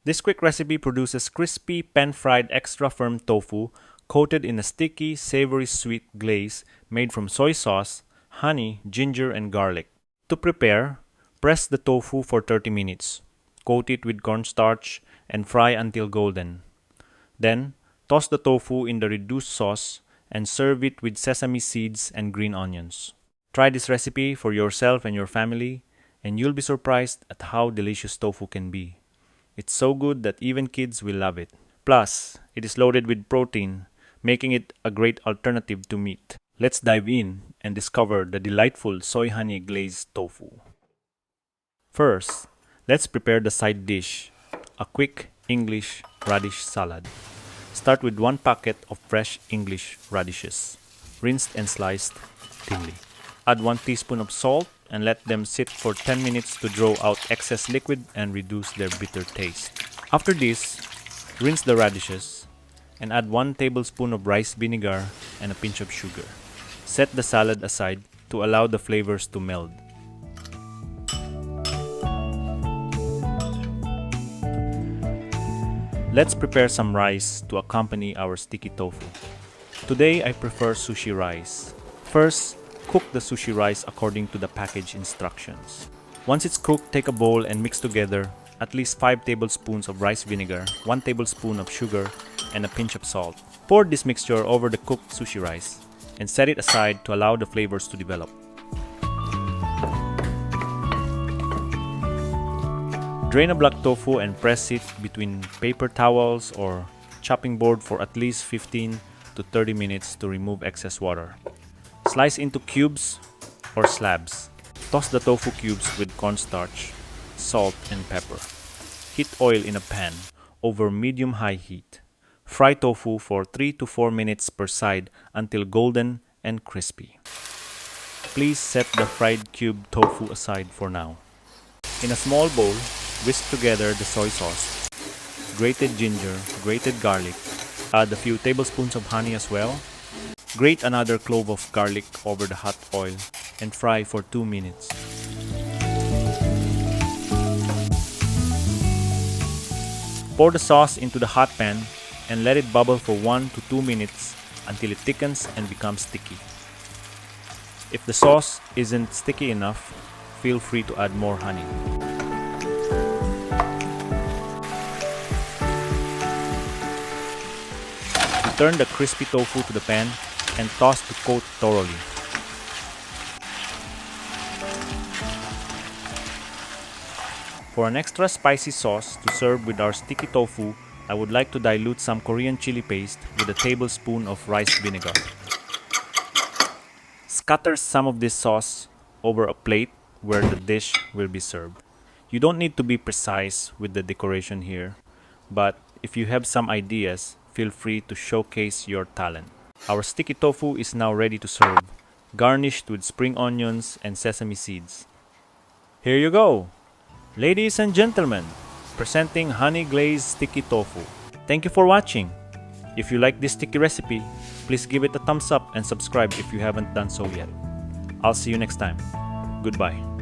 This quick recipe produces crispy, pan-fried, extra-firm tofu coated in a sticky, savory-sweet glaze made from soy sauce, honey, ginger, and garlic. To prepare, press the tofu for 30 minutes. Coat it with cornstarch and fry until golden. Then, toss the tofu in the reduced sauce and serve it with sesame seeds and green onions. Try this recipe for yourself and your family, and you'll be surprised at how delicious tofu can be. It's so good that even kids will love it. Plus, it is loaded with protein, making it a great alternative to meat. Let's dive in and discover the delightful soy honey glazed tofu. First, let's prepare the side dish, a quick English radish salad. Start with 1 packet of fresh English radishes, rinsed and sliced thinly. Add 1 teaspoon of salt and let them sit for 10 minutes to draw out excess liquid and reduce their bitter taste. After this, rinse the radishes and add 1 tablespoon of rice vinegar and a pinch of sugar. Set the salad aside to allow the flavors to meld. Let's prepare some rice to accompany our sticky tofu. Today I prefer sushi rice. First, cook the sushi rice according to the package instructions. Once it's cooked, take a bowl and mix together at least 5 tablespoons of rice vinegar, 1 tablespoon of sugar, and a pinch of salt. Pour this mixture over the cooked sushi rice and set it aside to allow the flavors to develop. Drain a black tofu and press it between paper towels or chopping board for at least 15 to 30 minutes to remove excess water. Slice into cubes or slabs. Toss the tofu cubes with cornstarch, salt, and pepper. Heat oil in a pan over medium-high heat. Fry tofu for 3 to 4 minutes per side until golden and crispy. Please set the fried cube tofu aside for now. In a small bowl, whisk together the soy sauce, grated ginger, grated garlic, add a few tablespoons of honey as well. Grate another clove of garlic over the hot oil and fry for 2 minutes. Pour the sauce into the hot pan and let it bubble for 1 to 2 minutes until it thickens and becomes sticky. If the sauce isn't sticky enough, feel free to add more honey. Return the crispy tofu to the pan and toss to coat thoroughly. For an extra spicy sauce to serve with our sticky tofu, I would like to dilute some Korean chili paste with a tablespoon of rice vinegar. Scatter some of this sauce over a plate where the dish will be served. You don't need to be precise with the decoration here, but if you have some ideas, feel free to showcase your talent. Our sticky tofu is now ready to serve, garnished with spring onions and sesame seeds. Here you go! Ladies and gentlemen, presenting honey glazed sticky tofu. Thank you for watching. If you like this sticky recipe, please give it a thumbs up and subscribe if you haven't done so yet. I'll see you next time. Goodbye.